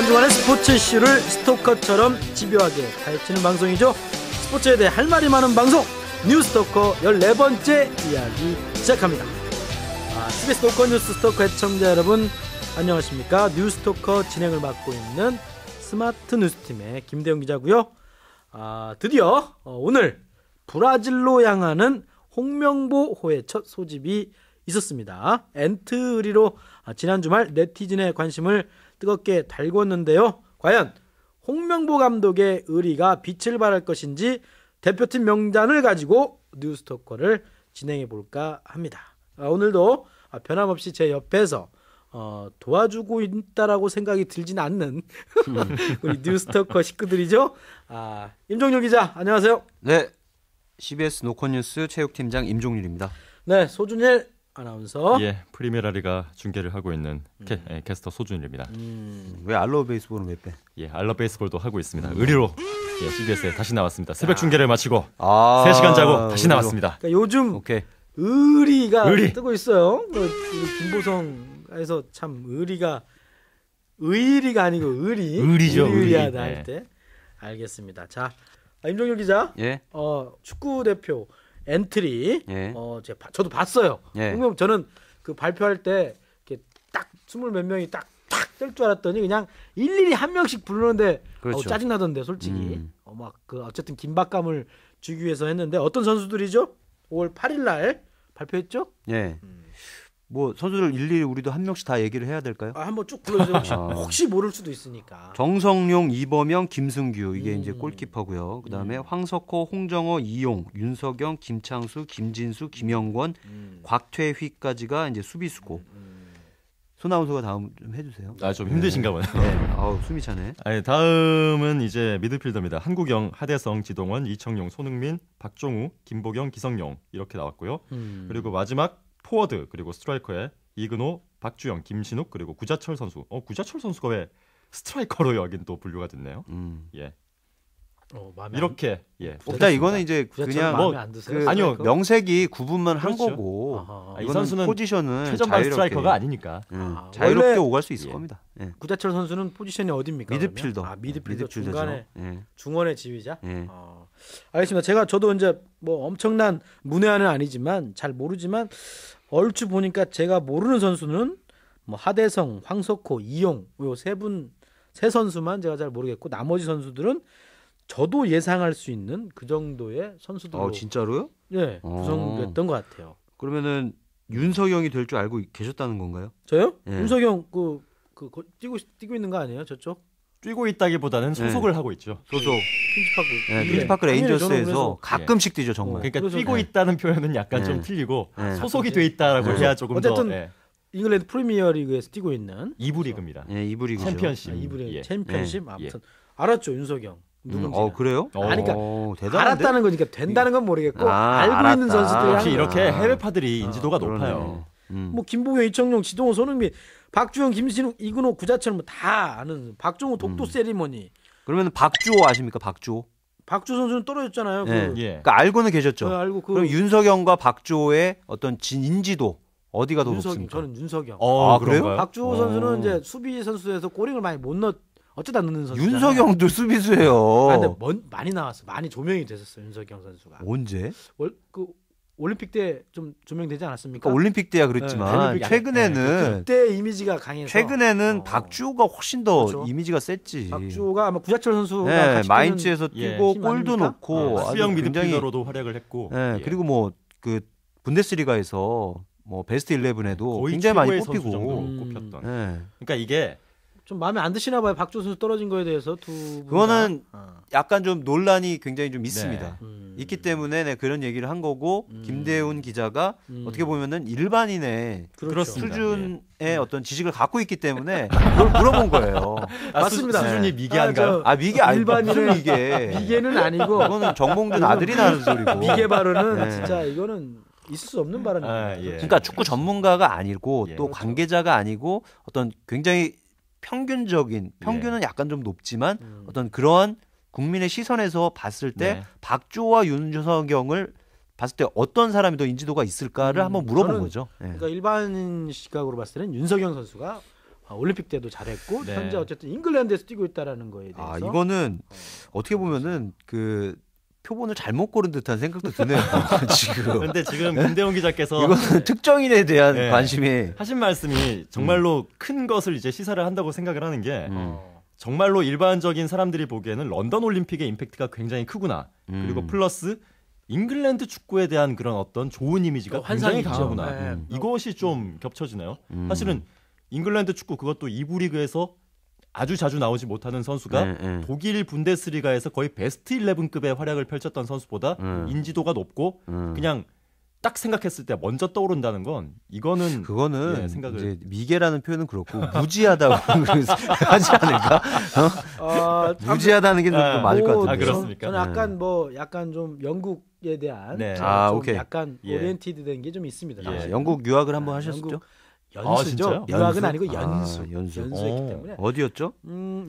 한주간의 스포츠 이슈를 스토커처럼 집요하게 파헤치는 방송이죠. 스포츠에 대해 할 말이 많은 방송 뉴스토커 14번째 이야기 시작합니다. CBS 토커 뉴스 스토커 애청자 여러분 안녕하십니까. 뉴스토커 진행을 맡고 있는 스마트 뉴스팀의 김대영 기자고요. 드디어 오늘 브라질로 향하는 홍명보호의 첫 소집이 있었습니다. 엔트리로 지난 주말 네티즌의 관심을 뜨겁게 달궜는데요. 과연 홍명보 감독의 의리가 빛을 발할 것인지 대표팀 명단을 가지고 뉴스토커를 진행해 볼까 합니다. 오늘도 변함없이 제 옆에서 도와주고 있다라고 생각이 들진 않는 우리 뉴스토커 식구들이죠. 임종률 기자 안녕하세요. 네, CBS 노컷뉴스 체육팀장 임종률입니다. 네, 소준일 아나운서. 예, 프리미어라리가 중계를 하고 있는 캐스터 소준일입니다. 왜 알로우 베이스볼은 왜 빼? 예, 알러 베이스볼도 하고 있습니다. 의리로 CBS에 다시 나왔습니다. 새벽 중계를 마치고 3시간 자고 다시 나왔습니다. 그러니까 요즘 의리가 뜨고 있어요. 우리 김보성에서 참 의리가 아니고 의리죠. 의리하다 할 때. 알겠습니다. 자, 임종률 기자. 예. 축구 대표 엔트리. 예. 저도 봤어요. 예. 저는 그 발표할 때 이렇게 딱 20 몇 명이 딱 뜰 줄 알았더니 그냥 일일이 한 명씩 부르는데 그렇죠. 짜증 나던데 솔직히. 어쨌든 긴박감을 주기 위해서 했는데 어떤 선수들이죠? 5월 8일 날 발표했죠? 예. 뭐 선수들 일일이 우리도 한 명씩 다 얘기를 해야 될까요? 한번 쭉 불러주세요. 혹시 모를 수도 있으니까. 정성용, 이범영, 김승규 이게 이제 골키퍼고요. 그다음에 황석호, 홍정호, 이용, 윤석영, 김창수, 김진수, 김영권, 곽퇴휘까지가 이제 수비수고. 손아운서가 다음 좀 해주세요. 좀 힘드신가 보네요. 네. 숨이 차네. 다음은 이제 미드필더입니다. 한국영, 하대성, 지동원, 이청용, 손흥민, 박종우, 김보경, 기성용 이렇게 나왔고요. 그리고 마지막 포워드 그리고 스트라이커에 이근호, 박주영, 김신욱 그리고 구자철 선수. 구자철 선수가 왜 스트라이커로 여긴 또 분류가 됐네요. 예. 이렇게 일단 이거는 이제 그냥 아니요 명색이 구분만 한 그렇죠. 거고 이 선수는 포지션은 최전방 스트라이커가 아니니까 자유롭게 오갈 수 있을 겁니다. 예. 구자철 선수는 포지션이 어디입니까? 미드필더. 미드필더 중간에 예. 중원의 지휘자. 예. 알겠습니다. 저도 이제 뭐 엄청난 문외한은 아니지만 잘 모르지만 얼추 보니까 제가 모르는 선수는 뭐 하대성, 황석호, 이용 요 세 선수만 제가 잘 모르겠고 나머지 선수들은 저도 예상할 수 있는 그 정도의 선수들로. 진짜로요? 예, 구성됐던 것 같아요. 그러면은 윤석영이 될 줄 알고 계셨다는 건가요? 저요? 예. 윤석영 뛰고 있는 거 아니에요? 저쪽? 뛰고 있다기보다는 소속을 하고 있죠. 소속. 퀸즈파크. 퀸즈파크 레인저스에서 가끔씩 뛰죠 정말. 그러니까 뛰고 있다는 표현은 약간 좀 틀리고 소속이 돼 있다라고 해야 조금 어쨌든 더. 잉글랜드 프리미어리그에서 뛰고 있는 2부 리그입니다. 예, 2부 리그죠. 챔피언십. 2부 리그 예. 챔피언십 아무튼 알았죠 윤석영. 누군지. 그래요? 그러니까 대단한데? 알았다는 거니까 된다는 건 모르겠고 알고 있는 선수들이 역시 이렇게 해외파들이 인지도가 높아요. 뭐 김보경, 이청용, 지동호, 손흥민, 박주영, 김신욱, 이근호, 구자철 뭐 다 아는 박종우 독도 세리머니. 그러면 박주호 아십니까? 박주호 선수는 떨어졌잖아요. 그러니까 알고는 계셨죠. 알고 그럼 윤석영과 박주호의 어떤 인지도 어디가 더 높습니까? 저는 윤석영. 그래요? 박주호 선수는 이제 수비 선수에서 골을 많이 못 어쩌다 넣는 선수. 윤석영도 수비수예요. 근데 많이 나왔어. 많이 조명이 됐었어 윤석영 선수가. 언제? 올림픽 때 좀 조명되지 않았습니까? 그러니까 올림픽 때야 그랬지만 최근에는 그때 이미지가 강해서. 최근에는 박주호가 훨씬 더 그렇죠. 이미지가 셌지. 박주호가 아마 구자철 선수가 같이 마인츠에서 뛰고 골도 아닙니까? 넣고 수영 미드필더로도 활약을 했고. 그리고 뭐 그 분데스리가에서 뭐 베스트 11에도 굉장히 많이 꼽히고 꼽혔던. 그러니까 이게 좀 마음에 안 드시나 봐요. 박주호 선수 떨어진 거에 대해서 두 분. 그거는 약간 좀 논란이 굉장히 좀 있습니다. 있기 때문에 그런 얘기를 한 거고 김대훈 기자가 어떻게 보면은 일반인의 수준의 어떤 지식을 갖고 있기 때문에 그걸 물어본 거예요. 맞습니다. 수준이 미개한가요? 미개 아니 일반인은 미개. 미개는 아니고 그거는 정몽준 아들이 나는 소리고. 미개 발언은 진짜 이거는 있을 수 없는 발언입니다. 그러니까 축구 전문가가 아니고 또 관계자가 아니고 어떤 굉장히 평균은 약간 좀 높지만 어떤 그러한 국민의 시선에서 봤을 때 박주호와 윤석영을 봤을 때 어떤 사람이 더 인지도가 있을까를 한번 물어본 거죠. 그러니까 일반 시각으로 봤을 때는 윤석영 선수가 올림픽 때도 잘했고 네. 현재 어쨌든 잉글랜드에서 뛰고 있다라는 거에 대해서 아 이거는 어떻게 보면은 그 표본을 잘못 고른 듯한 생각도 드네요. 지금 그런데 지금 김대웅 기자께서 이거는 특정인에 대한 네. 관심이 하신 말씀이 정말로 큰 것을 이제 시사를 한다고 생각을 하는 게 음. 정말로 일반적인 사람들이 보기에는 런던 올림픽의 임팩트가 굉장히 크구나. 그리고 플러스 잉글랜드 축구에 대한 그런 어떤 좋은 이미지가 굉장히 환상이죠. 강하구나. 네. 이것이 좀 겹쳐지네요. 사실은 잉글랜드 축구 그것도 2부 리그에서 아주 자주 나오지 못하는 선수가 독일 분데스리가에서 거의 베스트 11급의 활약을 펼쳤던 선수보다 인지도가 높고 그냥 딱 생각했을 때 먼저 떠오른다는 건 이거는 그거는 예, 생각을 이제 미개라는 표현은 그렇고 무지하다고 하지 않을까? 무지하다는 게 좀 맞을 것 같은데. 아, 그렇습니까? 저는 약간 좀 영국에 대한 네. 좀 오케이. 약간 예. 오리엔티드된 게 좀 있습니다. 예. 사실. 영국 유학을 한번 하셨죠? 영국 아, 진짜요? 연수죠. 유학은 연수? 아니고 연수. 연수. 연수했기 때문에 어디였죠?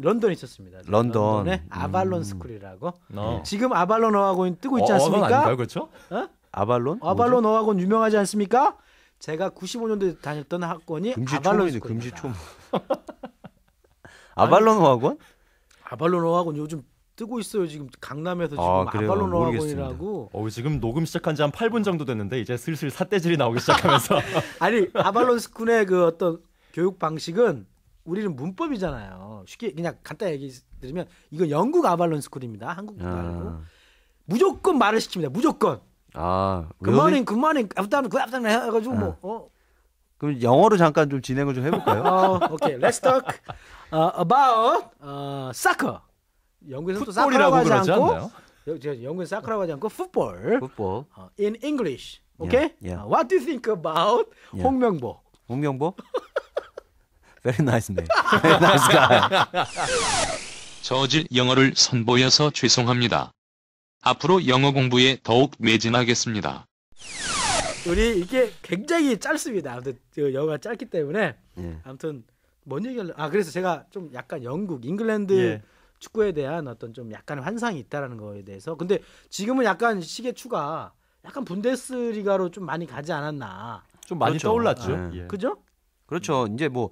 런던에 있었습니다. 런던. 런던의 아발론 스쿨이라고. 어. 지금 아발론 어학원 뜨고 있지 그건 않습니까? 아닌가요, 그렇죠? 아발론? 아발론 어학원 유명하지 않습니까? 제가 95년도에 다녔던 학원이 아발론 금지초문이네. 스쿨입니다. 금지초문. 아발론 학원? 아발론 어학원 요즘 뜨고 있어요. 지금 강남에서 지금 그래요? 아발론 모르겠습니다. 어학원이라고. 지금 녹음 시작한 지 한 8분 정도 됐는데 이제 슬슬 삿대질이 나오기 시작하면서 아니 아발론 스쿨의 그 어떤 교육 방식은 우리는 문법이잖아요. 쉽게 그냥 간단히 얘기 드리면 이건 영국 아발론 스쿨입니다. 한국 아니고 무조건 말을 시킵니다. 무조건. 굿모닝 앞다음 해가지고 그럼 영어로 잠깐 좀 진행을 좀 해볼까요? 오케이. Let's talk about soccer. 영국에서 또 사커라고 풋볼이라고 하지 그러지 않고 않나요? 영국에서 사커라고 하지 않고 풋볼. 풋볼. In English. Okay? Yeah. What do you think about 홍명보? 홍명보? Very nice man. Very nice guy. 저질 영어를 선보여서 죄송합니다. 앞으로 영어 공부에 더욱 매진하겠습니다. 우리 이게 굉장히 짧습니다. 아무튼 영어가 짧기 때문에 예. 아무튼 뭔 얘기를 그래서 제가 좀 약간 영국, 잉글랜드 예. 축구에 대한 어떤 좀 약간 환상이 있다라는 거에 대해서 근데 지금은 약간 시계추가 약간 분데스리가로 좀 많이 가지 않았나. 좀 많이 그렇죠. 떠올랐죠. 예. 그죠? 그렇죠. 이제 뭐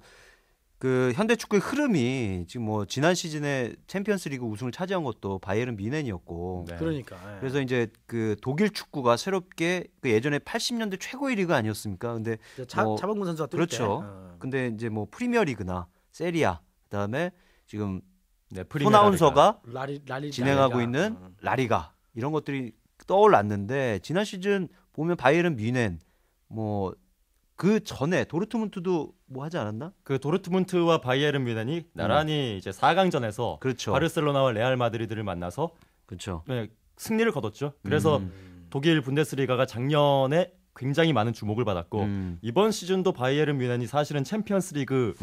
그 현대 축구의 흐름이 지금 뭐 지난 시즌에 챔피언스리그 우승을 차지한 것도 바이에른 뮌헨이었고. 네. 그러니까. 예. 그래서 이제 그 독일 축구가 새롭게 그 예전에 80년대 최고의 리그 아니었습니까? 근데 차범근 선수가 뛸 그렇죠. 때. 근데 이제 뭐 프리미어리그나 세리아 그다음에 지금 네, 손아운서가 라리 진행하고 있는 라리가 이런 것들이 떠올랐는데 지난 시즌 보면 바이에른 뮌헨 뭐 그 전에 도르트문트도 뭐 하지 않았나? 그 도르트문트와 바이에른 뮌헨이 나란히 이제 4강전에서 그렇죠. 바르셀로나와 레알 마드리드를 만나서 그렇죠. 네, 승리를 거뒀죠. 그래서 독일 분데스리가가 작년에 굉장히 많은 주목을 받았고 이번 시즌도 바이에른 뮌헨이 사실은 챔피언스리그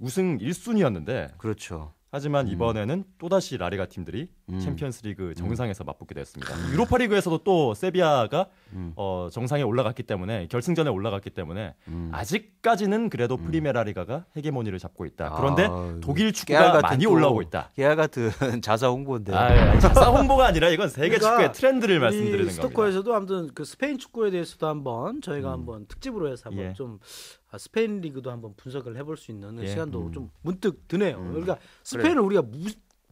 우승 1순위였는데 그렇죠. 하지만 이번에는 또다시 라리가 팀들이 챔피언스리그 정상에서 맞붙게 됐습니다. 유로파리그에서도 또 세비야가 정상에 올라갔기 때문에 결승전에 올라갔기 때문에 아직까지는 그래도 프리메라리가가 헤게모니를 잡고 있다. 그런데 독일 축구가 많이 올라오고 있다. 깨알 같은 자사 홍보인데. 자사 홍보가 아니라 이건 세계 그러니까 축구의 트렌드를 말씀드리는 겁니다. 스토커에서도 아무튼 그 스페인 축구에 대해서도 한번 저희가 한번 특집으로 해서 한번 예. 좀 스페인 리그도 한번 분석을 해볼 수 있는 예. 시간도 좀 문득 드네요. 그러니까 스페인을 우리가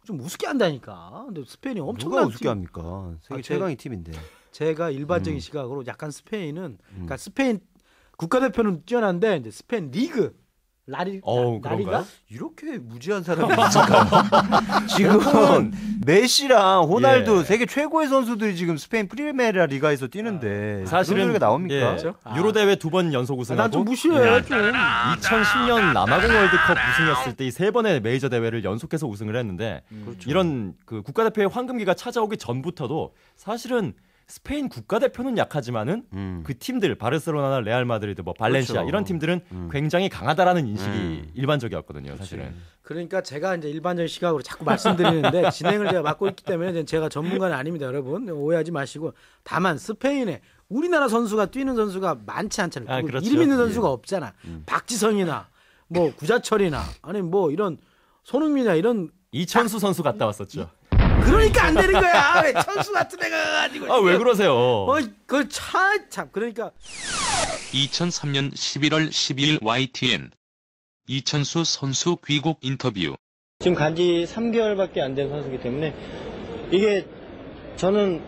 좀 우습게 한다니까. 근데 스페인이 누가 엄청난 우습게 팀. 합니까? 세계 최강의 팀인데. 제가 일반적인 시각으로 약간 스페인은 그러니까 스페인 국가대표는 뛰어난데 이제 스페인 리그 라리가 그런가요? 이렇게 무지한 사람이 있을까요? 지금 메시랑 호날두 예. 세계 최고의 선수들이 지금 스페인 프리메라 리가에서 뛰는데 사실은 그런 소리가 나옵니까? 예, 그렇죠? 유로 대회 2번 연속 우승하고 난 좀 무시해. 좀. 2010년 남아공 월드컵 우승했을 때 이 세 번의 메이저 대회를 연속해서 우승을 했는데 그렇죠. 이런 그 국가대표의 황금기가 찾아오기 전부터도 사실은 스페인 국가대표는 약하지만은 그 팀들 바르셀로나나 레알 마드리드 뭐 발렌시아 그렇죠. 이런 팀들은 굉장히 강하다라는 인식이 일반적이었거든요, 사실은. 그러니까 제가 이제 일반적인 시각으로 자꾸 말씀드리는데 진행을 제가 맡고 있기 때문에 제가 전문가는 아닙니다, 여러분. 오해하지 마시고. 다만 스페인에 우리나라 선수가 뛰는 선수가 많지 않잖아요. 그렇죠. 이름 있는 선수가 없잖아. 박지성이나 뭐 구자철이나 아니 뭐 이런 손흥민이나 이런 이천수 선수 갔다 왔었죠. 그러니까 안 되는 거야. 왜 천수 같은 애가 가지고. 왜 그러세요? 참 그러니까 2003년 11월 12일 YTN 이천수 선수 귀국 인터뷰. 지금 간지 3개월밖에 안 된 선수이기 때문에 이게 저는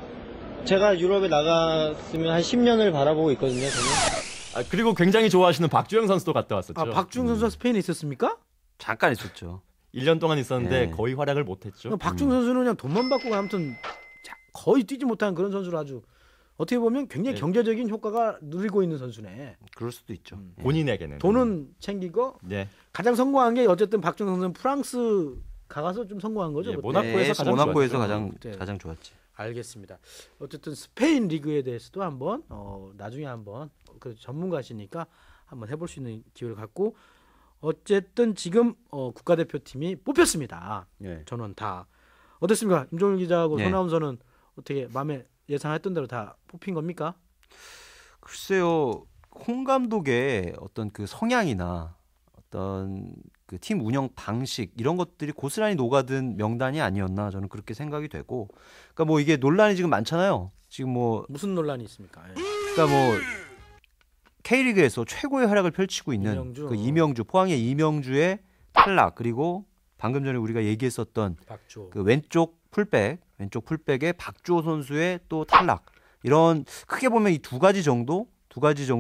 제가 유럽에 나갔으면 한 10년을 바라보고 있거든요. 저는. 그리고 굉장히 좋아하시는 박주영 선수도 갔다 왔었죠. 박주영 선수가 스페인에 있었습니까? 잠깐 있었죠. 1년 동안 있었는데 네. 거의 활약을 못했죠. 박주영 선수는 그냥 돈만 받고 아무튼 거의 뛰지 못한 그런 선수로 아주 어떻게 보면 굉장히 네. 경제적인 효과가 누리고 있는 선수네. 그럴 수도 있죠. 본인에게는. 돈은 챙기고 네. 가장 성공한 게 어쨌든 박주영 선수는 프랑스 가서 좀 성공한 거죠. 예, 그때. 모나코에서 가장 모나코에서 좋았죠. 가장 가장 좋았지. 알겠습니다. 어쨌든 스페인 리그에 대해서도 한번 나중에 한번 그 전문가시니까 한번 해볼 수 있는 기회를 갖고 어쨌든 지금 국가대표팀이 뽑혔습니다. 네. 전원 다 어땠습니까? 임종일 기자하고 네. 손아운서는 어떻게 마음에 예상했던 대로 다 뽑힌 겁니까? 글쎄요, 홍 감독의 어떤 그 성향이나 어떤 그 팀 운영 방식 이런 것들이 고스란히 녹아든 명단이 아니었나 저는 그렇게 생각이 되고, 그러니까 뭐 이게 논란이 지금 많잖아요. 지금 뭐 무슨 논란이 있습니까? 예. 그러니까 뭐 K리그에서 최고의 활약을 펼치고 있는 이명주. 그 이명주, 포항의 이명주의 탈락, 그리고 방금 전에 우리가 얘기했었던 박주호. 그 왼쪽 풀백의 박주호 선수의 또 탈락, 이런 크게 보면 이 두 가지 정도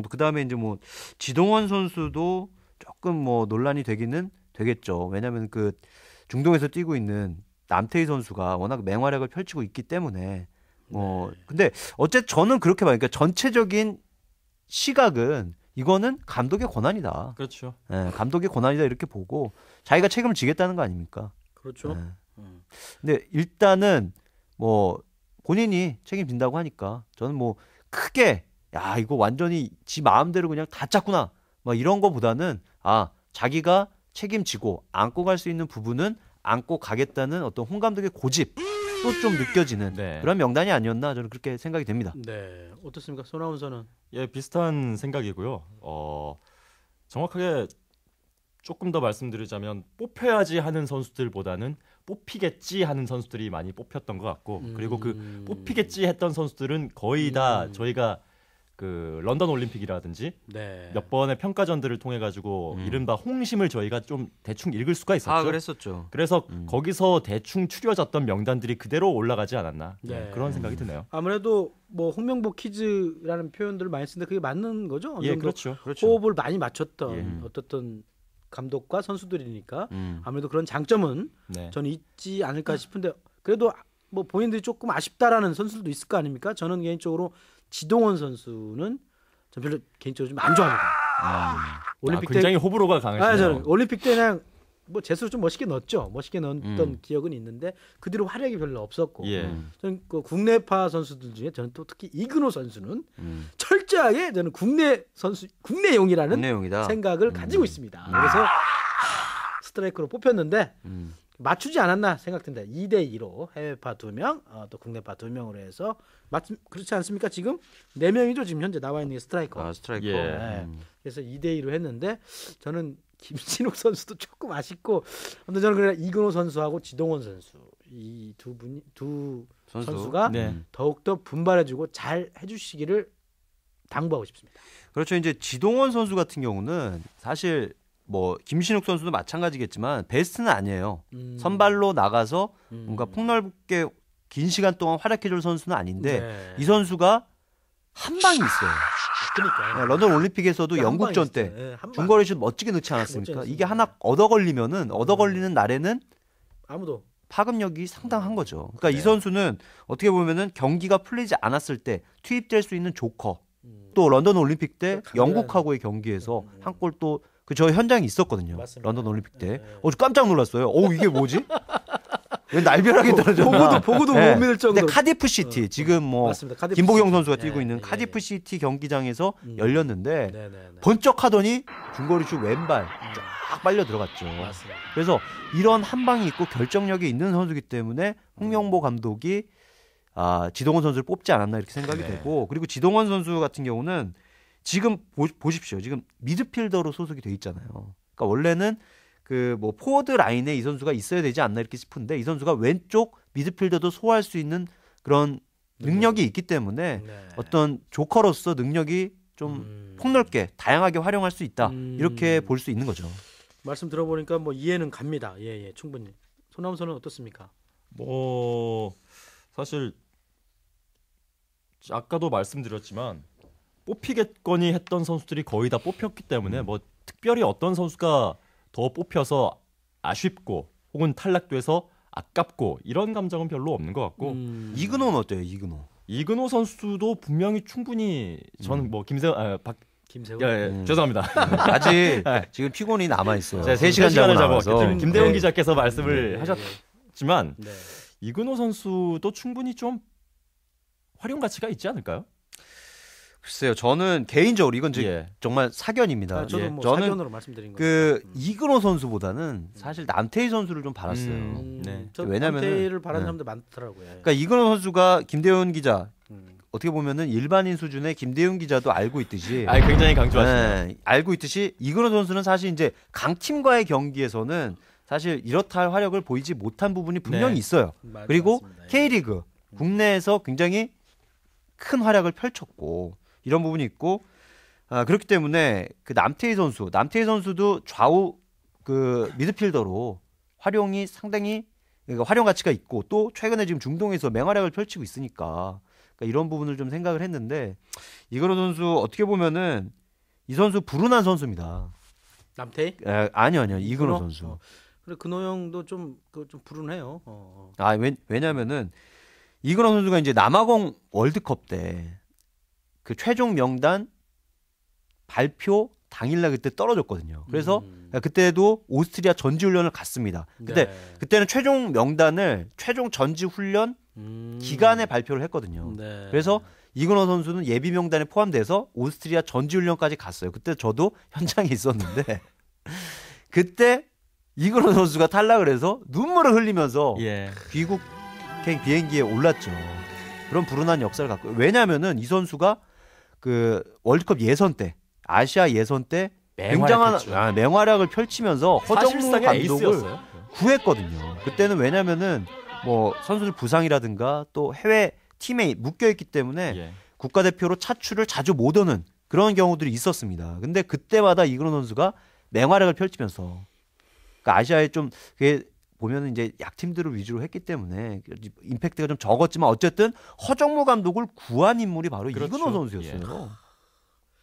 그다음에 이제 뭐 지동원 선수도 조금 뭐 논란이 되기는 되겠죠. 왜냐하면 그 중동에서 뛰고 있는 남태희 선수가 워낙 맹활약을 펼치고 있기 때문에 뭐 근데 어쨌든 저는 그렇게 봐요. 그러니까 전체적인 시각은 이거는 감독의 권한이다. 그렇죠. 예, 감독의 권한이다 이렇게 보고 자기가 책임을 지겠다는 거 아닙니까? 그렇죠. 예. 근데 일단은 뭐 본인이 책임진다고 하니까 저는 뭐 크게 야 이거 완전히 지 마음대로 그냥 다 짰구나 막 이런 거보다는 자기가 책임지고 안고 갈 수 있는 부분은 안고 가겠다는 어떤 홍 감독의 고집도 좀 느껴지는 네. 그런 명단이 아니었나 저는 그렇게 생각이 됩니다. 네, 어떻습니까, 손아운서는? 예, 비슷한 생각이고요. 정확하게 조금 더 말씀드리자면 뽑혀야지 하는 선수들보다는 뽑히겠지 하는 선수들이 많이 뽑혔던 것 같고, 그리고 그 뽑히겠지 했던 선수들은 거의 다 저희가 그 런던 올림픽이라든지 네. 몇 번의 평가전들을 통해 가지고 이른바 홍심을 저희가 좀 대충 읽을 수가 있었죠. 그랬었죠. 그래서 거기서 대충 추려졌던 명단들이 그대로 올라가지 않았나. 네. 그런 생각이 드네요. 아무래도 뭐 홍명보 키즈라는 표현들을 많이 쓰는데 그게 맞는 거죠? 어느 예, 정도 그렇죠. 호흡을 많이 맞췄던 예. 어떻던 감독과 선수들이니까 음. 아무래도 그런 장점은 네. 저는 있지 않을까 싶은데 그래도 뭐 본인들이 조금 아쉽다라는 선수들도 있을 거 아닙니까? 저는 개인적으로 지동원 선수는 전 별로 개인적으로 좀 안 좋아합니다. 올림픽 때 굉장히 호불호가 강하시네요. 저는 올림픽 때 그냥 뭐 재수를 좀 멋있게 넣었죠. 멋있게 넣었던 기억은 있는데 그 뒤로 활약이 별로 없었고 예. 저는 그 국내파 선수들 중에 저는 또 특히 이근호 선수는 철저하게 저는 국내용이라는 내용이다. 생각을 가지고 있습니다. 그래서 스트라이커로 뽑혔는데 맞추지 않았나 생각된다. 2대2로 해외파 2명, 또 국내파 2명으로 해서 그렇지 않습니까? 지금 4명이죠. 지금 현재 나와 있는 게 스트라이커. 스트라이커. 예. 네. 그래서 2대2로 했는데 저는 김진욱 선수도 조금 아쉽고, 근데 저는 그냥 이근호 선수하고 지동원 선수 이 두 선수가 네. 더욱더 분발해주고 잘 해주시기를 당부하고 싶습니다. 그렇죠. 이제 지동원 선수 같은 경우는 사실 뭐 김신욱 선수도 마찬가지겠지만 베스트는 아니에요. 선발로 나가서 뭔가 폭넓게 긴 시간 동안 활약해줄 선수는 아닌데 네. 이 선수가 한 방이 있어요. 그러니까 네, 런던 올림픽에서도 영국전 때 중거리 슛 멋지게 넣지 않았습니까? 멋지게 이게 하나 얻어 걸리는 날에는 아무도 파급력이 상당한 거죠. 그러니까 이 선수는 어떻게 보면은 경기가 풀리지 않았을 때 투입될 수 있는 조커. 또 런던 올림픽 때 영국하고의 경기에서 한 골 또 그 저 현장에 있었거든요. 맞습니다. 런던 올림픽 때. 깜짝 놀랐어요. 이게 뭐지? 왜 날벼락이 떨어졌나? 보고도 네. 못 믿을 정도로. 근데 카디프 시티 지금 뭐 맞습니다. 카디프 김보경 시티. 선수가 뛰고 예, 있는 예, 카디프 예. 시티 경기장에서 열렸는데 네네네. 번쩍하더니 중거리 슛 왼발 쫙 빨려 들어갔죠. 맞습니다. 그래서 이런 한 방이 있고 결정력이 있는 선수이기 때문에 홍명보 감독이 지동원 선수를 뽑지 않았나 이렇게 생각이 되고, 그리고 지동원 선수 같은 경우는 지금 보십시오. 지금 미드필더로 소속이 돼 있잖아요. 그러니까 원래는 그 뭐 포워드 라인에 이 선수가 있어야 되지 않나 이렇게 싶은데 이 선수가 왼쪽 미드필더도 소화할 수 있는 그런 능력이 있기 때문에 네. 어떤 조커로서 능력이 좀 폭넓게 다양하게 활용할 수 있다 이렇게 볼 수 있는 거죠. 말씀 들어보니까 뭐 이해는 갑니다. 예, 충분히. 손아섭 선수는 어떻습니까? 뭐 사실 아까도 말씀드렸지만 뽑히겠거니 했던 선수들이 거의 다 뽑혔기 때문에 뭐 특별히 어떤 선수가 더 뽑혀서 아쉽고 혹은 탈락돼서 아깝고 이런 감정은 별로 없는 것 같고 이근호는 어때요? 이근호 선수도 분명히 충분히 저는 뭐 김세훈 김세훈. 죄송합니다. 아직 지금 피곤이 남아 있어요. 제가 3시간 시간을 잡아서 잡았기 김대웅 네. 기자께서 말씀을 하셨지만 네. 이근호 선수도 충분히 좀 활용 가치가 있지 않을까요? 글쎄요. 저는 개인적으로 이건 정말 사견입니다. 저도 뭐 저는 사견으로 말씀드린 거예요. 그 이근호 선수보다는 사실 남태희 선수를 좀 바랐어요. 네. 왜냐면은 남태희를 바라는 사람들 많더라고요. 그러니까 이근호 선수가 김대훈 기자 어떻게 보면은 일반인 수준의 김대훈 기자도 알고 있듯이 굉장히 강조하시네요. 알고 있듯이 이근호 선수는 사실 이제 강팀과의 경기에서는 사실 이렇다 할 화력을 보이지 못한 부분이 분명히 있어요. 그리고 맞습니다. K리그 국내에서 굉장히 큰 활약을 펼쳤고 이런 부분이 있고 그렇기 때문에 그 남태희 선수도 좌우 그 미드필더로 활용이 상당히 그러니까 활용 가치가 있고 또 최근에 지금 중동에서 맹활약을 펼치고 있으니까 그러니까 이런 부분을 좀 생각을 했는데 이근호 선수 어떻게 보면은 이 선수 불운한 선수입니다. 남태희? 아니요 이근호 선수. 그래 근호 형도 좀 불운해요. 왜냐면은 이근호 선수가 이제 남아공 월드컵 때 그 최종 명단 발표 당일날 그때 떨어졌거든요. 그래서 그때도 오스트리아 전지훈련을 갔습니다. 근데 그때는 최종 명단을 최종 전지훈련 기간에 발표를 했거든요. 네. 그래서 이근호 선수는 예비 명단에 포함돼서 오스트리아 전지훈련까지 갔어요. 그때 저도 현장에 있었는데 그때 이근호 선수가 탈락을 해서 눈물을 흘리면서 귀국행 비행기에 올랐죠. 그런 불운한 역사를 갖고 왜냐하면은 이 선수가 그 월드컵 예선 때 아시아 예선 때 굉장한 맹활약을 펼치면서 허정무 감독을 구했거든요. 그때는 왜냐면은 뭐 선수들 부상이라든가 또 해외 팀에 묶여 있기 때문에 국가대표로 차출을 자주 못 오는 그런 경우들이 있었습니다. 근데 그때마다 이근호 선수가 맹활약을 펼치면서 그러니까 아시아에 좀 그게 보면은 이제 약팀들을 위주로 했기 때문에 임팩트가 좀 적었지만 어쨌든 허정무 감독을 구한 인물이 바로 이근호 선수였어요.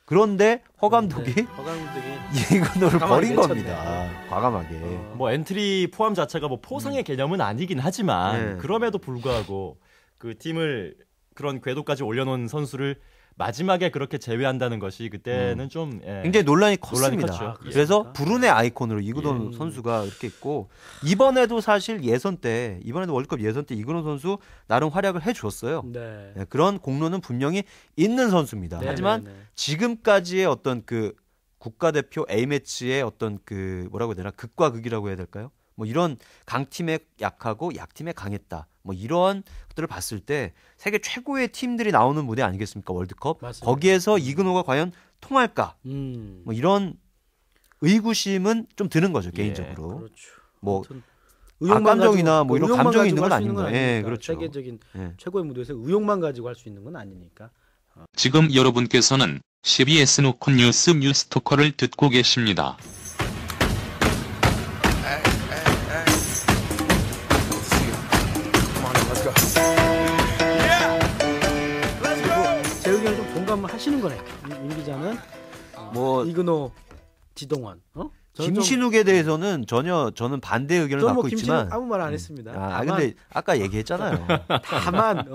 그런데 허 감독이 이근호를 버린 겁니다. 과감하게. 뭐 엔트리 포함 자체가 뭐 포상의 개념은 아니긴 하지만 그럼에도 불구하고 그 팀을 그런 궤도까지 올려놓은 선수를 마지막에 그렇게 제외한다는 것이 그때는 좀 굉장히 논란이 컸습니다. 컸죠. 그래서 불운의 아이콘으로 이근호 선수가 이렇게 있고 이번에도 사실 이번에도 월드컵 예선 때 이근호 선수 나름 활약을 해줬어요. 그런 공로는 분명히 있는 선수입니다. 하지만 지금까지의 어떤 그 국가대표 A매치의 어떤 그 뭐라고 해야 되나 극과 극이라고 해야 될까요? 뭐 이런 강팀에 약하고 약팀에 강했다. 뭐 이런 것들을 봤을 때 세계 최고의 팀들이 나오는 무대 아니겠습니까? 월드컵. 맞습니다. 거기에서 이근호가 과연 통할까? 뭐 이런 의구심은 좀 드는 거죠, 개인적으로. 그렇죠. 뭐 악감정이나 뭐 이런 감정이 있는 건 아닙니다. 아닙니다. 그렇죠. 세계적인 최고의 무대에서 의욕만 가지고 할 수 있는 건 아니니까. 지금 여러분께서는 CBS 노컷 뉴스 뉴스토커를 듣고 계십니다. 제 의견을 좀 공감을 하시는 거네. 임 기자는 뭐 이근호, 지동원, 김신욱에 대해서는 전혀 저는 반대 의견을 갖고 있지만 아무 말 안 했습니다. 근데 아까 얘기했잖아요. 다만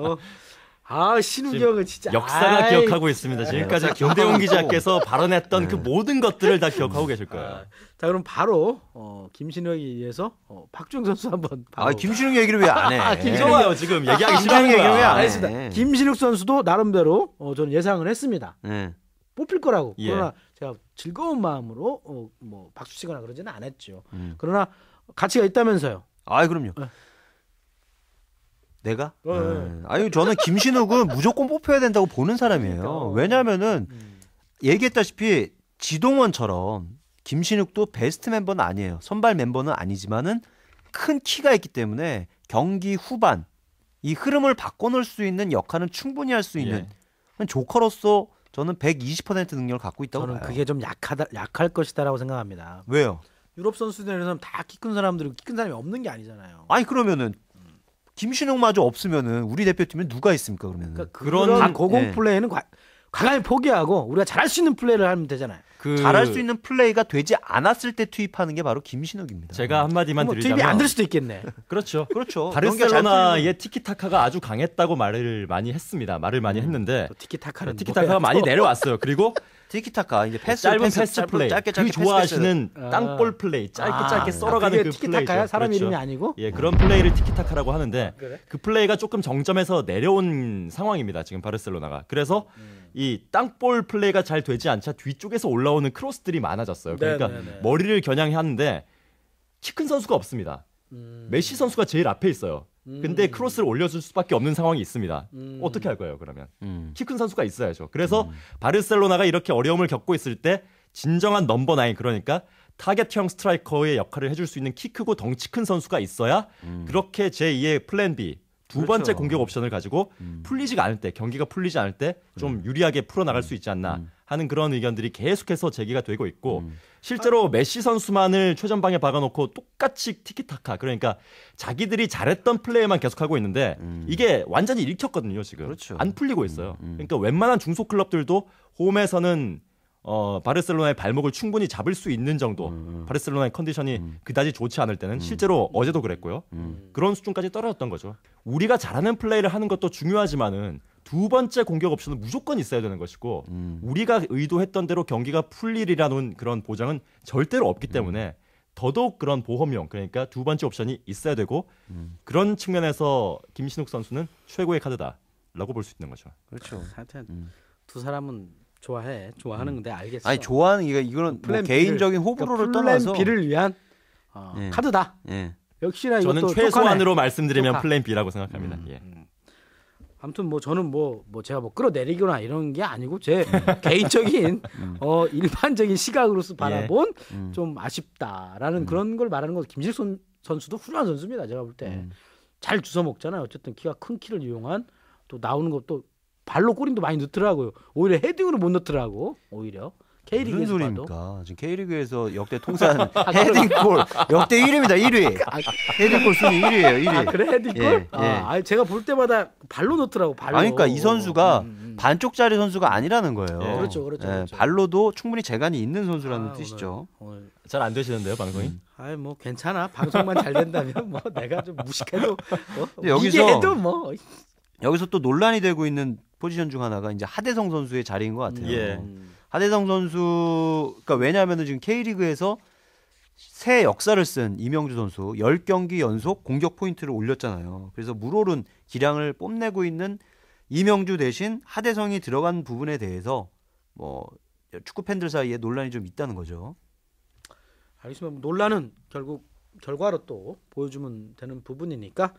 신욱이 형은 진짜 역사가 기억하고 있습니다. 지금까지 김대웅 기자께서 발언했던 그 모든 것들을 다 기억하고 계실 거예요. 자 그럼 바로 김신욱에 의해서 박주영 선수 한번 바로. 김신욱 얘기를 왜 안 해? 좋아요. 지금 얘기하기 싫어하는 얘기를 왜 거야. 안 알겠습니다. 해? 김신욱 선수도 나름대로 저는 예상을 했습니다. 뽑힐 거라고. 그러나 제가 즐거운 마음으로 뭐 박수 치거나 그러지는 않았죠. 그러나 가치가 있다면서요. 그럼요. 내가? 아니 저는 김신욱은 무조건 뽑혀야 된다고 보는 사람이에요. 왜냐하면은 얘기했다시피 지동원처럼 김신욱도 베스트 멤버는 아니에요. 선발 멤버는 아니지만은 큰 키가 있기 때문에 경기 후반 이 흐름을 바꿔놓을 수 있는 역할은 충분히 할 수 있는 조커로서 저는 120% 능력을 갖고 있다고 저는 봐요. 그게 좀 약할 것이다라고 생각합니다. 왜요? 유럽 선수들에서는 다 키 큰 사람들이고 키 큰 사람이 없는 게 아니잖아요. 아니 그러면은 김신욱마저 없으면은 우리 대표팀에 누가 있습니까 그러면은? 그러니까 그런 고공 예. 플레이는 과감히 포기하고 우리가 잘할 수 있는 플레이를 하면 되잖아요. 잘할 수 있는 플레이가 되지 않았을 때 투입하는 게 바로 김신욱입니다. 제가 한마디만 뭐 드리자면 투입이 안 될 수도 있겠네. 그렇죠. 그렇죠. 바르셀로나의 티키타카가 아주 강했다고 말을 많이 했습니다. 말을 많이 했는데 또 티키타카는 티키타카가 많이 내려왔어요. 그리고 티키타카 이제 패스 짧은 패스 플레이, 짧게 그 좋아하시는 땅볼 플레이, 짧게 썰어가는 그 티키타카야? 플레이죠. 사람 그렇죠. 이름이 아니고? 예, 그런 플레이를 티키타카라고 하는데 그래? 그 플레이가 조금 정점에서 내려온 상황입니다. 지금 바르셀로나가. 그래서 이 땅볼 플레이가 잘 되지 않자 뒤쪽에서 올라오는 크로스들이 많아졌어요. 그러니까 네네네. 머리를 겨냥하는데 키 큰 선수가 없습니다. 메시 선수가 제일 앞에 있어요. 근데 크로스를 올려줄 수밖에 없는 상황이 있습니다. 어떻게 할 거예요, 그러면? 키 큰 선수가 있어야죠. 그래서 바르셀로나가 이렇게 어려움을 겪고 있을 때 진정한 넘버 9, 그러니까 타겟형 스트라이커의 역할을 해줄 수 있는 키 크고 덩치 큰 선수가 있어야 그렇게 제2의 플랜 B, 두 번째 그렇죠. 공격 옵션을 가지고 풀리지가 않을 때, 경기가 풀리지 않을 때 좀 유리하게 풀어나갈 수 있지 않나 하는 그런 의견들이 계속해서 제기가 되고 있고 실제로 메시 선수만을 최전방에 박아놓고 똑같이 티키타카, 그러니까 자기들이 잘했던 플레이만 계속하고 있는데 이게 완전히 읽혔거든요. 지금 그렇죠. 안 풀리고 있어요. 그러니까 웬만한 중소 클럽들도 홈에서는 바르셀로나의 발목을 충분히 잡을 수 있는 정도, 바르셀로나의 컨디션이 그다지 좋지 않을 때는 실제로 어제도 그랬고요. 그런 수준까지 떨어졌던 거죠. 우리가 잘하는 플레이를 하는 것도 중요하지만은 두 번째 공격 옵션은 무조건 있어야 되는 것이고 우리가 의도했던 대로 경기가 풀리리라는 그런 보장은 절대로 없기 때문에 더더욱 그런 보험용, 그러니까 두 번째 옵션이 있어야 되고 그런 측면에서 김신욱 선수는 최고의 카드다라고 볼 수 있는 거죠. 그렇죠. 하여튼 두 사람은 좋아하는 건데 알겠어. 아니 좋아하는 이거는 뭐 플랜 개인적인 B를, 호불호를 그러니까 떠나서 플랜 B를 위한 예. 카드다. 예. 역시나 저는 이것도 최소한으로 똑하네. 말씀드리면 똑하. 플랜 B라고 생각합니다. 예. 아무튼 뭐 저는 뭐 제가 뭐 끌어내리거나 이런 게 아니고 제 개인적인 일반적인 시각으로서 바라본 좀 아쉽다라는 그런 걸 말하는 거. 김신욱 선수도 훌륭한 선수입니다. 제가 볼 때 잘 주워 먹잖아요. 어쨌든 키가 큰 키를 이용한 또 나오는 것도 발로 꼬림도 많이 넣더라고요. 오히려 헤딩으로 못 넣더라고. 오히려 무슨 K리그에서 봐도. 소리입니까? 지금 K리그에서 역대 통산 헤딩골 역대 1위입니다. 1위. 헤딩골 순위 1위예요. 1위. 아 그래 헤딩골? 예, 예. 아니, 제가 볼 때마다 발로 넣더라고. 발로. 아니, 그러니까 이 선수가 반쪽짜리 선수가 아니라는 거예요. 예. 그렇죠. 그렇죠. 발로도 충분히 재간이 있는 선수라는 아, 뜻이죠. 오늘 잘 안 되시는데요, 방송이? 아이 뭐 괜찮아. 방송만 잘 된다면 뭐 내가 좀 무식해도 근데 여기서- 이게 해도 뭐 여기서 또 논란이 되고 있는 포지션 중 하나가 이제 하대성 선수의 자리인 것 같아요. 예. 하대성 선수, 그러니까 왜냐하면 지금 K리그에서 새 역사를 쓴 이명주 선수 10경기 연속 공격 포인트를 올렸잖아요. 그래서 물오른 기량을 뽐내고 있는 이명주 대신 하대성이 들어간 부분에 대해서 뭐 축구 팬들 사이에 논란이 좀 있다는 거죠. 알겠습니다. 논란은 결국 결과로 또 보여주면 되는 부분이니까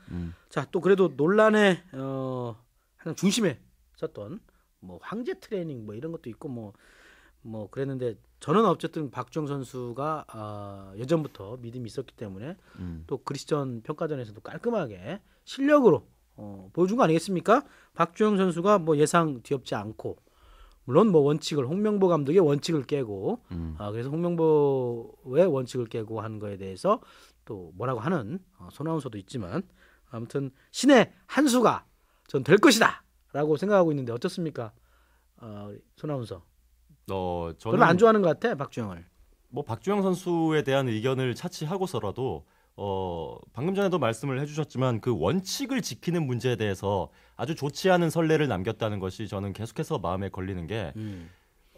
자 또 그래도 논란의 한 중심에 섰던 뭐 황제 트레이닝 뭐 이런 것도 있고 뭐 그랬는데 저는 어쨌든 박주영 선수가 예전부터 믿음이 있었기 때문에 또 그리스전 평가전에서도 깔끔하게 실력으로 보여준 거 아니겠습니까? 박주영 선수가 뭐 예상 뒤엎지 않고 물론 뭐 원칙을 홍명보 감독의 원칙을 깨고 그래서 홍명보의 원칙을 깨고 한 거에 대해서 또 뭐라고 하는 손아운서도 있지만 아무튼 신의 한 수가 전 될 것이다라고 생각하고 있는데 어떻습니까, 손아운서? 저는 별로 안 좋아하는 것 같아 박주영을. 뭐 박주영 선수에 대한 의견을 차치하고서라도 방금 전에도 말씀을 해주셨지만 그 원칙을 지키는 문제에 대해서 아주 좋지 않은 선례를 남겼다는 것이 저는 계속해서 마음에 걸리는 게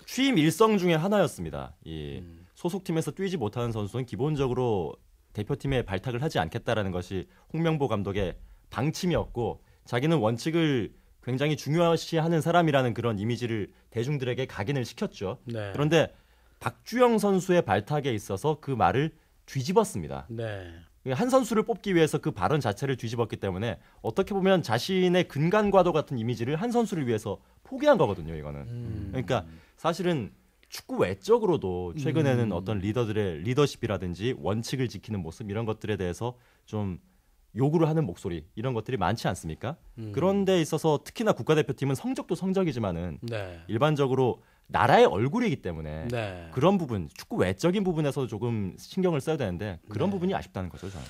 취임 일성 중에 하나였습니다. 이 소속팀에서 뛰지 못하는 선수는 기본적으로 대표팀에 발탁을 하지 않겠다라는 것이 홍명보 감독의 방침이었고 자기는 원칙을 굉장히 중요시하는 사람이라는 그런 이미지를 대중들에게 각인을 시켰죠. 네. 그런데 박주영 선수의 발탁에 있어서 그 말을 뒤집었습니다. 네. 한 선수를 뽑기 위해서 그 발언 자체를 뒤집었기 때문에 어떻게 보면 자신의 근간과도 같은 이미지를 한 선수를 위해서 포기한 거거든요. 이거는. 그러니까 사실은 축구 외적으로도 최근에는 어떤 리더들의 리더십이라든지 원칙을 지키는 모습 이런 것들에 대해서 좀 요구를 하는 목소리 이런 것들이 많지 않습니까? 그런 데 있어서 특히나 국가대표팀은 성적도 성적이지만은 네. 일반적으로 나라의 얼굴이기 때문에 네. 그런 부분, 축구 외적인 부분에서 조금 신경을 써야 되는데 그런 부분이 아쉽다는 거죠, 저는.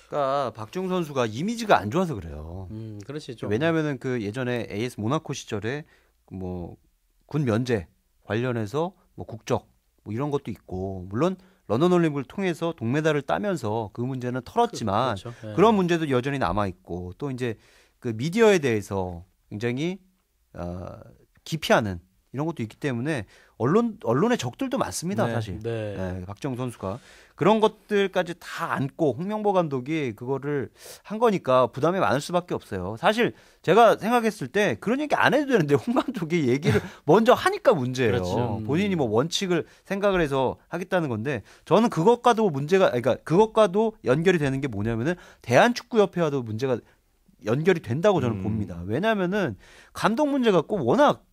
그러니까 박주영 선수가 이미지가 안 좋아서 그래요. 그렇시죠. 왜냐하면은 그 예전에 AS 모나코 시절에 뭐 군 면제 관련해서 뭐 국적 뭐 이런 것도 있고 물론 런던 올림픽을 통해서 동메달을 따면서 그 문제는 털었지만 그렇죠. 네. 그런 문제도 여전히 남아 있고 또 이제 그 미디어에 대해서 굉장히 기피하는 이런 것도 있기 때문에 언론의 적들도 많습니다. 네. 사실 네. 박정 선수가 그런 것들까지 다 안고 홍명보 감독이 그거를 한 거니까 부담이 많을 수밖에 없어요. 사실 제가 생각했을 때 그런 얘기 안 해도 되는데 홍 감독이 얘기를 먼저 하니까 문제예요. 그렇죠. 본인이 뭐 원칙을 생각을 해서 하겠다는 건데 저는 그것과도 문제가 그러니까 그것과도 연결이 되는 게 뭐냐면은 대한축구협회와도 문제가 연결이 된다고 저는 봅니다. 왜냐하면은 감독 문제 갖고 워낙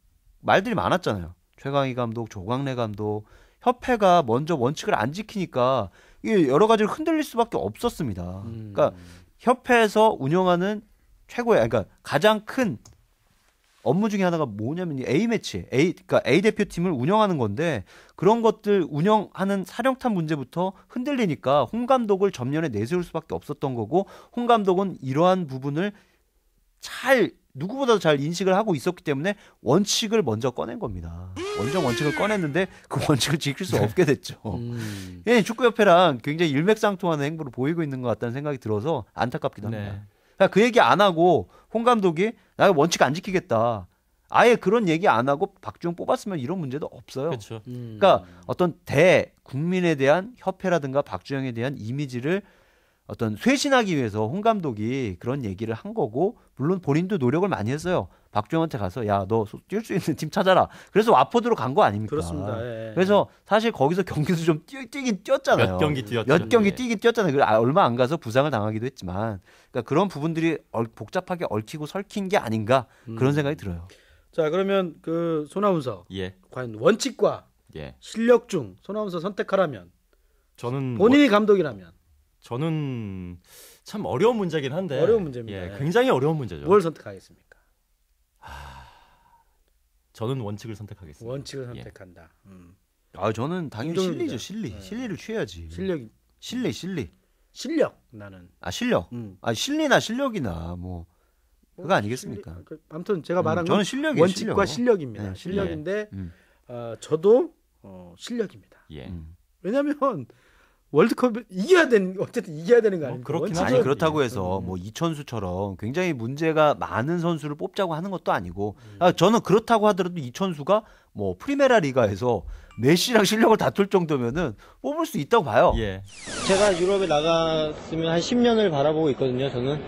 말들이 많았잖아요. 최강희 감독, 조광래 감독, 협회가 먼저 원칙을 안 지키니까 이게 여러 가지로 흔들릴 수밖에 없었습니다. 그러니까 협회에서 운영하는 최고의, 그러니까 가장 큰 업무 중에 하나가 뭐냐면 A 매치, 그러니까 A 대표팀을 운영하는 건데 그런 것들 운영하는 사령탑 문제부터 흔들리니까 홍 감독을 전면에 내세울 수밖에 없었던 거고 홍 감독은 이러한 부분을 누구보다도 잘 인식을 하고 있었기 때문에 원칙을 먼저 꺼낸 겁니다. 먼저 원칙을 꺼냈는데 그 원칙을 지킬 수 없게 됐죠. 예, 축구협회랑 굉장히 일맥상통하는 행보를 보이고 있는 것 같다는 생각이 들어서 안타깝기도 합니다. 네. 그러니까 그 얘기 안 하고 홍 감독이 나 원칙 안 지키겠다. 아예 그런 얘기 안 하고 박주영 뽑았으면 이런 문제도 없어요. 그렇죠. 그러니까 어떤 대국민에 대한 협회라든가 박주영에 대한 이미지를 어떤 쇄신하기 위해서 홍 감독이 그런 얘기를 한 거고 물론 본인도 노력을 많이 했어요. 박주영한테 가서 야 너 뛸 수 있는 팀 찾아라. 그래서 와포드로 간 거 아닙니까? 그렇습니다. 예. 그래서 사실 거기서 경기도 좀 뛰긴 뛰었잖아요. 몇 경기 뛰었죠. 몇 경기 네. 뛰긴 뛰었잖아요. 얼마 안 가서 부상을 당하기도 했지만 그러니까 그런 부분들이 복잡하게 얽히고 설킨 게 아닌가 그런 생각이 들어요. 자 그러면 그 손아운서 예. 과연 원칙과 예. 실력 중 손아운서 선택하라면 저는 본인이 감독이라면 저는 참 어려운 문제긴 한데 어려운 문제입니다. 예, 굉장히 어려운 문제죠. 뭘 선택하겠습니까? 저는 원칙을 선택하겠습니다. 원칙을 예. 선택한다. 저는 당연히 김종민 실리죠. 기자. 실리. 네. 실리를 취해야지. 실리. 실력 나는. 실력. 음. 실리나 실력이나 뭐 그거 아니겠습니까? 아무튼 제가 말한 건 저는 실력이에요. 원칙과 실력입니다. 네, 실력인데 음. 저도 실력입니다. 예. 왜냐하면 월드컵 어쨌든 이겨야 되는 거 아닙니까? 그렇긴 원칙은- 아니 그렇다고 해서 음. 뭐 이천수처럼 굉장히 문제가 많은 선수를 뽑자고 하는 것도 아니고 저는 그렇다고 하더라도 이천수가 뭐 프리메라 리가에서 메시랑 실력을 다툴 정도면은 뽑을 수 있다고 봐요. 예. 제가 유럽에 나갔으면 한 10년을 바라보고 있거든요, 저는.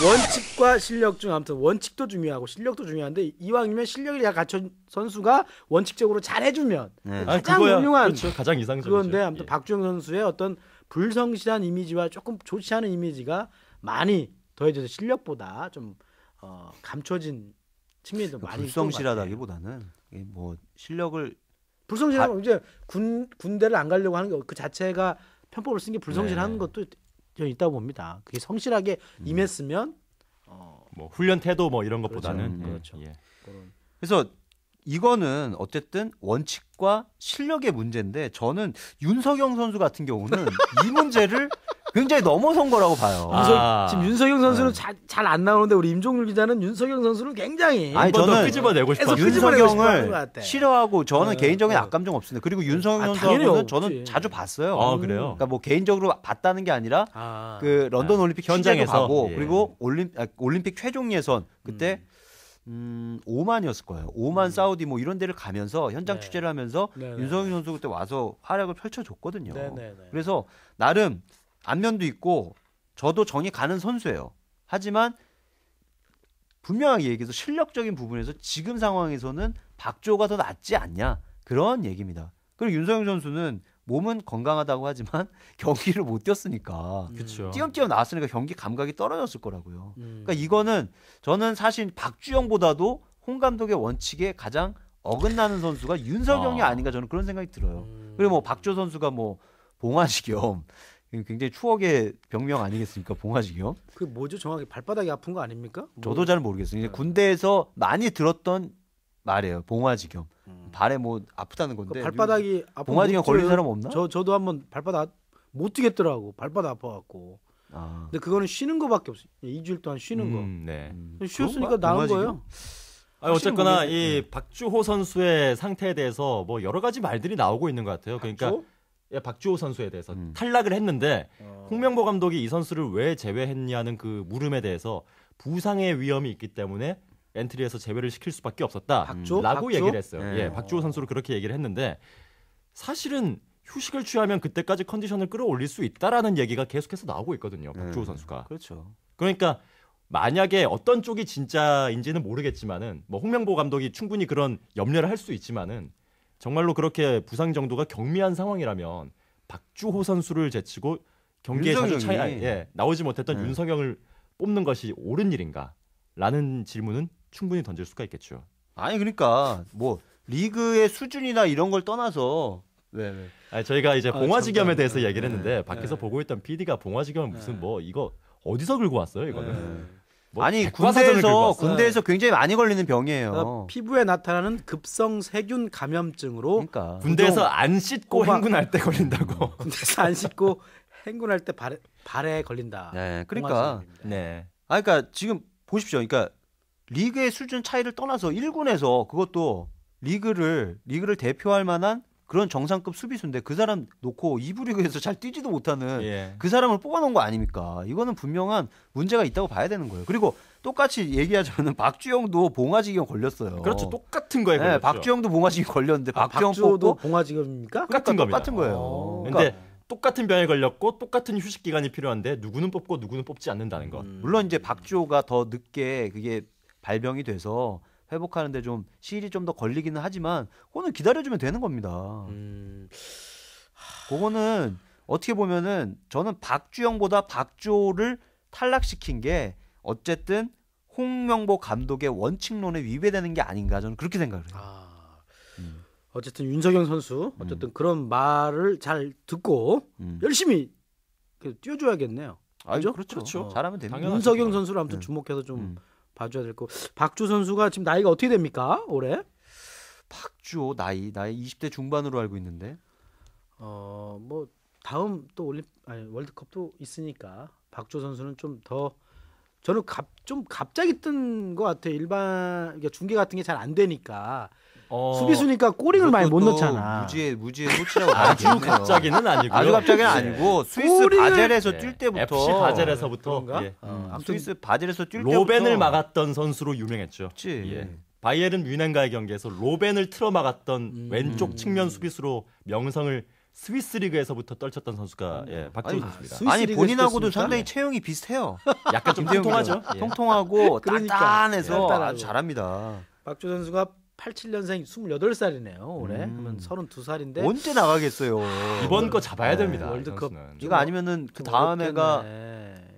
원칙과 실력 중 아무튼 원칙도 중요하고 실력도 중요한데 이왕이면 실력이 다 갖춘 선수가 원칙적으로 잘해주면 네. 가장 그거야. 훌륭한 그렇죠. 가장 이상적이죠. 그건데 아무튼 예. 박주영 선수의 어떤 불성실한 이미지와 조금 좋지 않은 이미지가 많이 더해져서 실력보다 좀 감춰진 측면도 많이 있는 것 같아요. 불성실하다기보다는 이게 뭐 실력을 불성실하면 이제 군대를 안 가려고 하는 게 그 자체가 편법을 쓴 게 불성실한 네. 것도 저는 있다고 봅니다. 그게 성실하게 임했으면 뭐 훈련 태도 뭐 이런 것보다는 그렇죠. 예. 그런 그래서 이거는 어쨌든 원칙과 실력의 문제인데 저는 윤석영 선수 같은 경우는 이 문제를 굉장히 넘어선 거라고 봐요. 지금 윤석영 선수는 잘 안 나오는데 우리 임종률 기자는 윤석영 선수를 굉장히 아니, 한번 더 저는 끄집어내고 싶어. 계속 끄집어내고 싶어 하는 것 윤석영을 같아. 싫어하고 저는 네, 개인적인 네. 악감정 없습니다. 그리고 윤석영 당연히 선수하고는 저는 없지. 자주 봤어요. 아, 그래요? 그러니까 뭐 개인적으로 봤다는 게 아니라 아, 그 런던 올림픽 현장에서 현장에서, 가고 예. 그리고 올림픽 최종 예선 그때 오만이었을 거예요. 오만 사우디 뭐 이런 데를 가면서 현장 네. 취재를 하면서 네, 네. 윤석영 선수 그때 와서 활약을 펼쳐줬거든요. 네, 네, 네. 그래서 나름 안면도 있고 저도 정이 가는 선수예요. 하지만 분명하게 얘기해서 실력적인 부분에서 지금 상황에서는 박조가 더 낫지 않냐 그런 얘기입니다. 그리고 윤석영 선수는 몸은 건강하다고 하지만 경기를 못 뛰었으니까 그렇죠. 띄엄띄엄 나왔으니까 경기 감각이 떨어졌을 거라고요. 음. 그러니까 이거는 저는 사실 박주영보다도 홍 감독의 원칙에 가장 어긋나는 선수가 윤석영이 아닌가 저는 그런 생각이 들어요. 그리고 뭐 박조 선수가 뭐 봉화지겸 굉장히 추억의 병명 아니겠습니까? 봉화지겸. 그 뭐죠? 정확히 발바닥이 아픈 거 아닙니까? 저도 잘 모르겠어요. 이제 군대에서 많이 들었던 말이에요. 봉화지경. 발에 뭐 아프다는 건데. 그 발바닥이 아프면 봉화지경 못 걸린 뛰어요. 사람 없나? 저도 한번 발바닥 못 뛰겠더라고. 발바닥 아파갖고. 아. 근데 그거는 쉬는 거밖에 없어요. 2주일 동안 쉬는 거. 네. 쉬었으니까 그런가? 나은 봉화지경? 거예요. 어쨌거나 모르겠네. 이 박주호 선수의 상태에 대해서 뭐 여러 가지 말들이 나오고 있는 것 같아요. 그러니까 박주호? 예, 박주호 선수에 대해서 탈락을 했는데 홍명보 감독이 이 선수를 왜 제외했냐는 그 물음에 대해서 부상의 위험이 있기 때문에 엔트리에서 제외를 시킬 수밖에 없었다라고 박주호? 얘기를 했어요. 네. 예, 박주호 선수를 그렇게 얘기를 했는데 사실은 휴식을 취하면 그때까지 컨디션을 끌어올릴 수 있다라는 얘기가 계속해서 나오고 있거든요. 박주호 선수가. 그렇죠. 그러니까 만약에 어떤 쪽이 진짜인지는 모르겠지만은 뭐 홍명보 감독이 충분히 그런 염려를 할 수 있지만은 정말로 그렇게 부상 정도가 경미한 상황이라면 박주호 선수를 제치고 경기에 자주 나오지 못했던 윤석영을 뽑는 것이 옳은 일인가라는 질문은 충분히 던질 수가 있겠죠. 아니 그러니까 뭐 리그의 수준이나 이런 걸 떠나서 왜? 아니, 저희가 이제 봉화지겸에 잠깐. 대해서 얘기를 했는데 밖에서 보고 있던 PD가 봉화지겸은 무슨 뭐 이거 어디서 긁고 왔어요 이거는? 뭐 아니 백과사전을 긁고 왔어요. 군대에서 굉장히 많이 걸리는 병이에요. 피부에 나타나는 급성 세균 감염증으로 그러니까 군대에서 안 씻고 꼬박. 행군할 때 걸린다고. 군대에서 안 씻고 행군할 때 발에 걸린다. 네, 그러니까 봉화지경입니다. 네. 그러니까 지금 보십시오. 그러니까 리그의 수준 차이를 떠나서 1군에서 그것도 리그를 대표할 만한 그런 정상급 수비수인데 그 사람 놓고 2부 리그에서 잘 뛰지도 못하는 예. 그 사람을 뽑아놓은 거 아닙니까? 이거는 분명한 문제가 있다고 봐야 되는 거예요. 그리고 똑같이 얘기하자면 박주영도 봉화지경 걸렸어요. 그렇죠. 똑같은 거에 네, 걸렸죠. 박주영도 봉화지경 걸렸는데 박주영 박주호도 뽑고 봉화지검입니까? 똑같은 겁니다. 똑같은 거예요. 근데 그러니까 똑같은 병에 걸렸고 똑같은 휴식 기간이 필요한데 누구는 뽑고 누구는 뽑지 않는다는 것. 물론 이제 박주호가 더 늦게 그게 발병이 돼서 회복하는데 좀 시일이 좀 더 걸리기는 하지만 그거는 기다려주면 되는 겁니다. 그거는 어떻게 보면은 저는 박주영보다 박주호를 탈락시킨 게 어쨌든 홍명보 감독의 원칙론에 위배되는 게 아닌가 저는 그렇게 생각을 해요. 어쨌든 윤석영 선수 어쨌든 그런 말을 잘 듣고 열심히 뛰어줘야겠네요. 아유, 그죠? 그렇죠. 잘하면 됩니다. 당연하죠. 윤석영 선수를 아무튼 주목해서 좀 봐줘야 될 거. 박주 선수가 지금 나이가 어떻게 됩니까? 올해? 박주호 나이 20대 중반으로 알고 있는데 뭐 다음 또 월드컵도 있으니까 박주 선수는 좀 더 저는 좀 갑자기 뜬 것 같아요. 일반 그러니까 중계 같은 게 잘 안 되니까 수비수니까 꼬링을 많이 못 넣잖아. 무지에 놓치라고 아주 말했네요. 갑자기는 아니고요. 아주 갑자기는 네. 아니고 스위스 바젤에서 뛸 때부터 FC 바젤에서부터 그런가? 예. 아무튼 스위스 바젤에서 뛸 때부터 로벤을 막았던 선수로 유명했죠. 그치. 예. 바이에른 뮌헨과의 경기에서 로벤을 틀어 막았던 왼쪽 측면 수비수로 명성을 스위스 리그에서부터 떨쳤던 선수가 박주호 선수입니다. 스위스 아니 리그에서 본인하고도 뛰었습니까? 상당히 체형이 비슷해요. 약간 좀 김대웅 통통하죠. 기자. 예. 통통하고 그러니까. 단단해서 단단하고. 아주 잘합니다. 박주 선수가 87년생 28살이네요. 올해. 그러면 32살인데 언제 나가겠어요. 이번 거 잡아야 됩니다. 월드컵 이 선수는. 이거 아니면은 그 다음 해가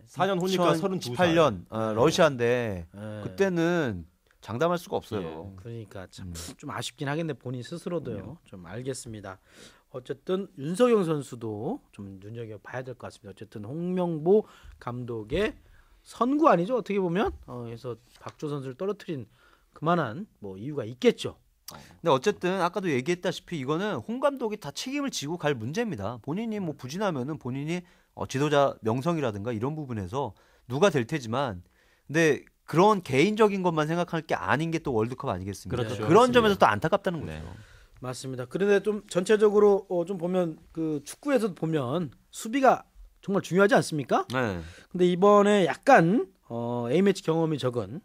4년 후니까 32살. 2018년 러시아인데 네. 그때는 장담할 수가 없어요. 그러니까 참 좀 아쉽긴 하겠네 본인 스스로도요. 좀 알겠습니다. 어쨌든 윤석영 선수도 좀 눈여겨봐야 될 것 같습니다. 어쨌든 홍명보 감독의 선구 아니죠? 어떻게 보면 그래서 박주호 선수를 떨어뜨린 그만한 뭐 이유가 있겠죠. 근데 어쨌든 아까도 얘기했다시피 이거는 홍 감독이 다 책임을 지고 갈 문제입니다. 본인이 뭐 부진하면은 본인이 지도자 명성이라든가 이런 부분에서 누가 될 테지만 근데 그런 개인적인 것만 생각할 게 아닌 게 또 월드컵 아니겠습니까? 그렇죠. 그런 맞습니다. 점에서 또 안타깝다는 거죠. 네. 맞습니다. 그런데 좀 전체적으로 좀 보면 그 축구에서 보면 수비가 정말 중요하지 않습니까? 네. 근데 이번에 약간 A매치 경험이 적은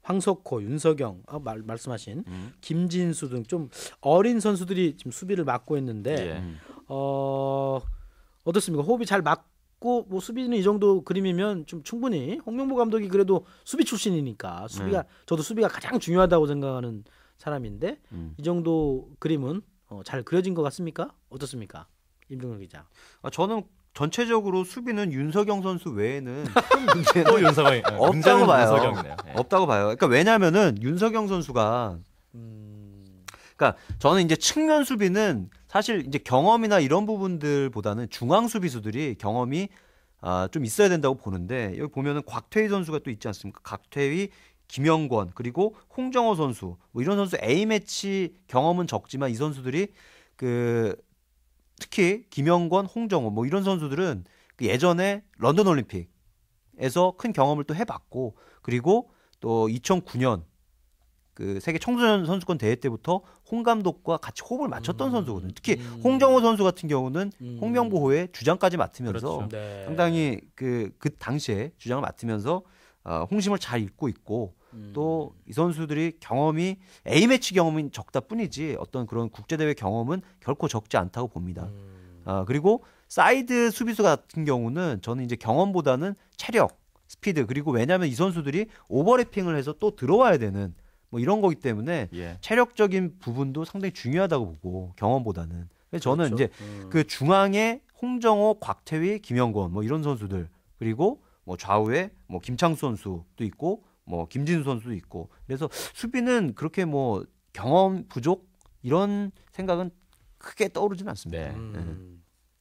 황석호, 윤석영 말씀하신 김진수 등 좀 어린 선수들이 지금 수비를 맡고 있는데 예. 어떻습니까? 호흡이 잘 맞고 뭐 수비는 이 정도 그림이면 좀 충분히 홍명보 감독이 그래도 수비 출신이니까 저도 수비가 가장 중요하다고 생각하는 사람인데 이 정도 그림은 잘 그려진 것 같습니까? 어떻습니까? 임종혁 기자. 저는 전체적으로 수비는 윤석영 선수 외에는 큰 문제는 또 윤석영 없다고 봐요. 윤석영이네요. 예. 없다고 봐요. 그러니까 왜냐하면은 윤석영 선수가 그러니까 저는 이제 측면 수비는 사실 이제 경험이나 이런 부분들보다는 중앙 수비수들이 경험이 좀 있어야 된다고 보는데 여기 보면은 곽태희 선수가 또 있지 않습니까? 곽태희, 김영권 그리고 홍정호 선수 뭐 이런 선수 A 매치 경험은 적지만 이 선수들이 그 특히 김영권, 홍정호 뭐 이런 선수들은 그 예전에 런던 올림픽에서 큰 경험을 또 해봤고 그리고 또 2009년 그 세계 청소년 선수권 대회 때부터 홍 감독과 같이 호흡을 맞췄던 선수거든요. 특히 홍정호 선수 같은 경우는 홍명보호의 주장까지 맡으면서 그렇죠. 네. 상당히 그 당시에 주장을 맡으면서 홍심을 잘 읽고 있고 또 이 선수들이 경험이 A 매치 경험은 적다 뿐이지 어떤 그런 국제 대회 경험은 결코 적지 않다고 봅니다. 그리고 사이드 수비수 같은 경우는 저는 이제 경험보다는 체력, 스피드 그리고 왜냐하면 이 선수들이 오버래핑을 해서 또 들어와야 되는 뭐 이런 거기 때문에 예. 체력적인 부분도 상당히 중요하다고 보고 경험보다는 그래서 저는 그렇죠. 이제 그 중앙에 홍정호, 곽태휘, 김영권 뭐 이런 선수들 그리고 뭐 좌우에 뭐 김창수 선수도 있고 뭐 김진수 선수도 있고 그래서 수비는 그렇게 뭐 경험 부족 이런 생각은 크게 떠오르지는 않습니다. 네.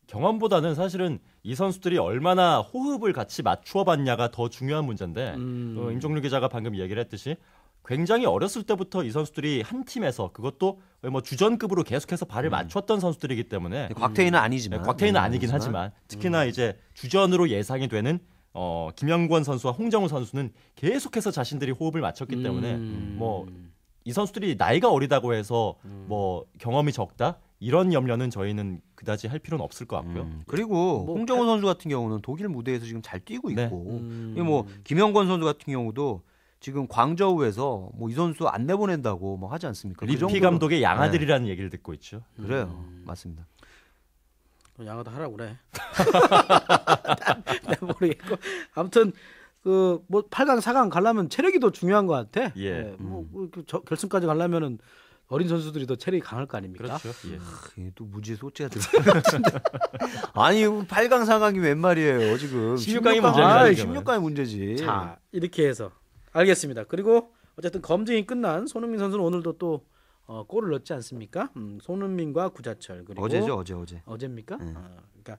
경험보다는 사실은 이 선수들이 얼마나 호흡을 같이 맞추어 봤냐가 더 중요한 문제인데 임종률 기자가 방금 얘기를 했듯이 굉장히 어렸을 때부터 이 선수들이 한 팀에서 그것도 뭐 주전급으로 계속해서 발을 맞췄던 선수들이기 때문에 곽태희는 아니지만 곽태희는 아니긴 하지만 특히나 이제 주전으로 예상이 되는 김영권 선수와 홍정우 선수는 계속해서 자신들이 호흡을 맞췄기 때문에 뭐 이 선수들이 나이가 어리다고 해서 뭐 경험이 적다 이런 염려는 저희는 그다지 할 필요는 없을 것 같고요. 그리고 뭐 홍정호 선수 같은 경우는 독일 무대에서 지금 잘 뛰고 네. 있고 그리고 뭐 김영권 선수 같은 경우도 지금 광저우에서 뭐 이 선수 안 내보낸다고 뭐 하지 않습니까? 그 리피 정도로- 감독의 양아들이라는 얘기를 듣고 있죠. 그래요, 맞습니다. 양아도 하라고 그래. 내가 모르겠고 아무튼 그 뭐 8강, 4강 가려면 체력이 더 중요한 것 같아. 예. 결승까지 가려면은 어린 선수들이 더 체력이 강할 거 아닙니까? 그렇죠. 예. 이게 또 무지의 소재가 들어간 것 같은데. 아니 8강 4강이 웬 말이에요 지금 16강이 문제입니다, 지금은. 16강이 문제지. 자 이렇게 해서 알겠습니다. 그리고 어쨌든 검증이 끝난 손흥민 선수는 오늘도 또 골을 넣지 않습니까? 손흥민과 구자철 그리고 어제. 어제입니까? 그러니까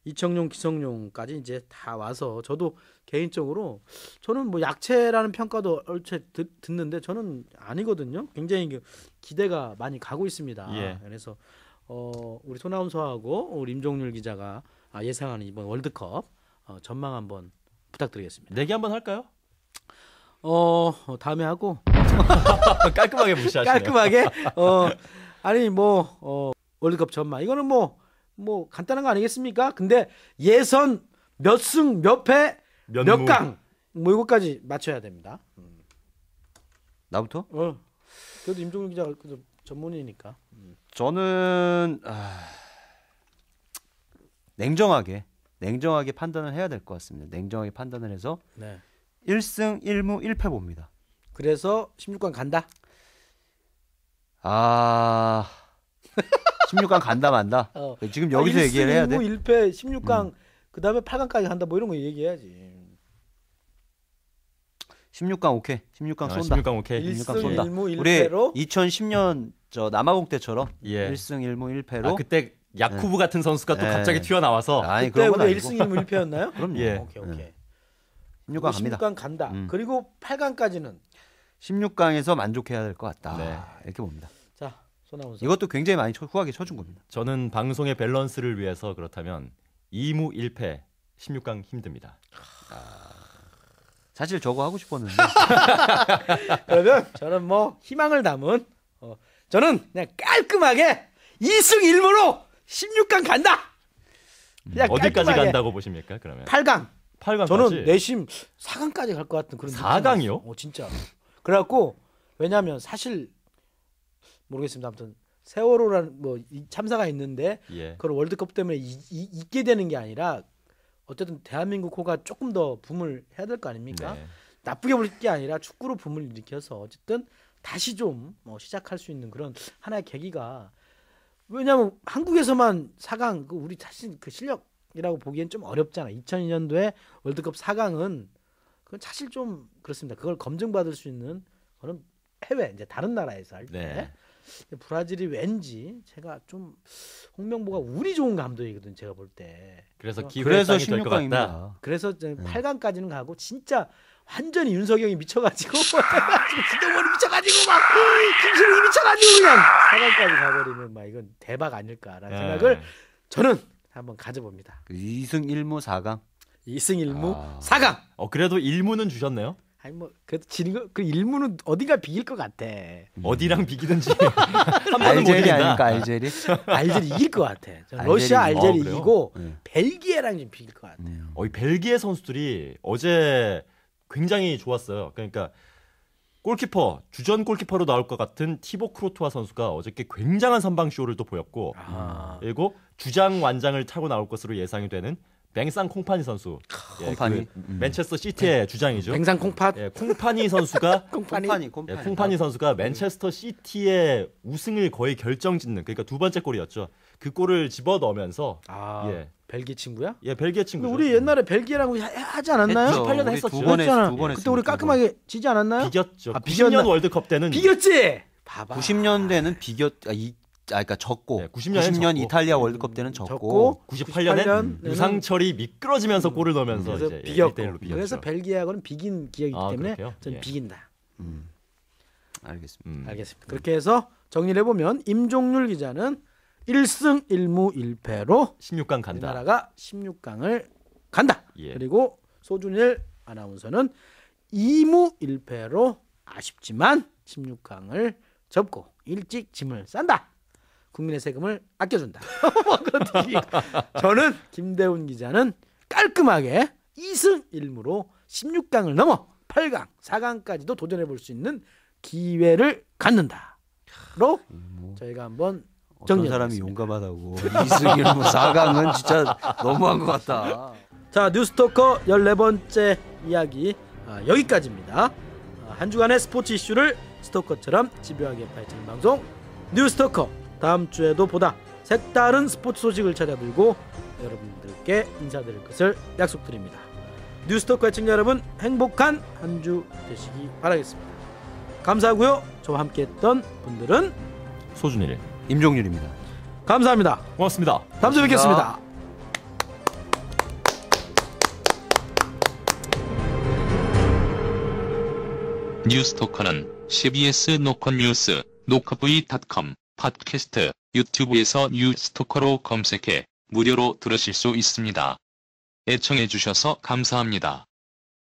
이청용, 기성용까지 이제 다 와서 저도 개인적으로 저는 뭐 약체라는 평가도 얼추 듣는데 저는 아니거든요. 굉장히 기대가 많이 가고 있습니다. 예. 그래서 우리 손아운서하고 우리 임종률 기자가 예상하는 이번 월드컵 전망 한번 부탁드리겠습니다. 내기 한번 할까요? 다음에 하고 깔끔하게 무시하시네요. 깔끔하게 아니 뭐 월드컵 전망 이거는 뭐 간단한 거 아니겠습니까? 근데 예선 몇 승 몇 패 몇 면무. 강 뭐 이거까지 맞춰야 됩니다. 나부터? 그래도 임종윤 기자가 그래도 전문이니까. 저는 냉정하게 판단을 해야 될 것 같습니다. 냉정하게 판단을 해서 네. 1승 1무 1패 봅니다. 그래서 16강 간다. 16강 간다 만다. 지금 여기서 얘기를 해야 돼. 1승 1패 16강 그다음에 8강까지 간다 뭐 이런 거 얘기해야지. 16강 오케이. 16강 쏜다. 16강 오케이. 1승 쏜다. 1무 우리 1패로 2010년 저 남아공 때처럼 예. 1승 1무 1패로 그때 야쿠브 같은 선수가 또 네. 갑자기 튀어나와서 아니 그때 그런 건 우리 아니고 1승 1무 1패였나요? 그럼요. 예. 오케이. 16강 갑니다. 16강 간다. 그리고 8강까지는 16강에서 만족해야 될 것 같다. 네. 이렇게 봅니다. 자, 손아운서. 이것도 굉장히 많이 후하게 쳐준 겁니다. 저는 방송의 밸런스를 위해서 그렇다면 2무 1패 16강 힘듭니다. 사실 저거 하고 싶었는데 그러면 저는 뭐 희망을 담은 저는 그냥 깔끔하게 2승 1무로 16강 간다. 그냥 어디까지 깔끔하게. 간다고 보십니까? 그러면 8강. 8강까지. 저는 내심 4강까지 갈 것 같은 그런 4강이요? 느낌이 진짜. 그래갖고 왜냐하면 사실 모르겠습니다. 아무튼 세월호라는 뭐 참사가 있는데 예. 그걸 월드컵 때문에 있게 되는 게 아니라 어쨌든 대한민국 호가 조금 더 붐을 해야 될 거 아닙니까? 네. 나쁘게 볼 게 아니라 축구로 붐을 일으켜서 어쨌든 다시 좀 시작할 수 있는 그런 하나의 계기가 왜냐하면 한국에서만 4강 우리 사실 그 실력이라고 보기엔 좀 어렵잖아. 2002년도에 월드컵 4강은 그건 사실 좀 그렇습니다. 그걸 검증받을 수 있는 그런 해외 이제 다른 나라에서 할 때 네. 브라질이 왠지 제가 좀 홍명보가 운이 좋은 감독이거든 제가 볼 때. 그래서 그래서 기회상이 될 것 같다. 16강입니다. 그래서 8강까지는 가고 진짜 완전히 윤석영이 미쳐가지고 지금 기동원이 미쳐가지고 막 김신욱이 미쳐가지고 그냥 4강까지 가버리면 막 이건 대박 아닐까라는 생각을 저는 한번 가져봅니다. 2승 1무 4강. 2승 1무 4강. 그래도 1무는 주셨네요. 아니 뭐 그래도 지는 거 그 1무는 어디가 비길 것 같아. 어디랑 비기든지 한 번은 못 알제리 이긴다. 아닙니까 알제리? 알제리 이길 것 같아. 저는 알제리. 러시아 알제리 그래요? 이기고 네. 벨기에랑 좀 비길 것 같아. 이 벨기에 선수들이 어제 굉장히 좋았어요. 그러니까 골키퍼, 주전 골키퍼로 나올 것 같은 티보 크로투아 선수가 어저께 굉장한 선방 쇼를 또 보였고, 그리고 주장 완장을 타고 나올 것으로 예상이 되는 뱅상 콩파니 선수. 콩파니. 맨체스터 시티의 주장이죠. 뱅상 콩팥. 콩파니 선수가 콩파니. 콩파니 선수가 맨체스터 시티의 우승을 거의 결정짓는, 그러니까 두 번째 골이었죠. 그 골을 집어 넣으면서 벨기에 친구야? 벨기에 친구죠. 우리 옛날에 벨기에랑 하지 않았나요? 했죠. 18년에 우리 했었죠. 두 번 했잖아. 두 번 그때 우리 했습니다. 깔끔하게 지지 않았나요? 비겼죠. 비겼나? 90년 월드컵 때는 비겼지. 봐봐. 90년대는 그러니까 졌고 네, 90년엔 90년 졌고. 이탈리아 월드컵 때는 졌고 졌고 98년에 유상철이 미끄러지면서 골을 넣으면서 그래서 이제 비겼고. 1대1로 비겼죠. 그래서 벨기에하고는 비긴 기억이기 때문에 그렇게요? 저는 예. 비긴다. 알겠습니다. 알겠습니다. 그렇게 해서 정리를 해보면 임종률 기자는 1승 1무 1패로 16강 간다. 우리나라가 16강을 간다. 예. 그리고 소준일 아나운서는 2무 1패로 아쉽지만 16강을 접고 일찍 짐을 싼다. 국민의 세금을 아껴준다. 뭐 그런 뜻이니까. 저는 김대훈 기자는 깔끔하게 2승 1무로 16강을 넘어 8강, 4강까지도 도전해볼 수 있는 기회를 갖는다로 저희가 한번 어떤 사람이 용감하다고 2승 1무 4강은 진짜 너무한 것 같다. 자, 뉴스토커 14번째 이야기 여기까지입니다. 한 주간의 스포츠 이슈를 스토커처럼 집요하게 파헤치는 방송 뉴스토커, 다음 주에도 보다 색다른 스포츠 소식을 찾아들고 여러분들께 인사드릴 것을 약속드립니다. 뉴스토커 애청자 여러분, 행복한 한 주 되시기 바라겠습니다. 감사하고요. 저와 함께했던 분들은 소준일. 임종률입니다. 감사합니다. 고맙습니다. 다음 주에 뵙겠습니다. 뉴스토커는 CBS 노컷뉴스, 노컷v.com, 팟캐스트, 유튜브에서 뉴스토커로 검색해 무료로 들으실 수 있습니다. 애청해주셔서 감사합니다.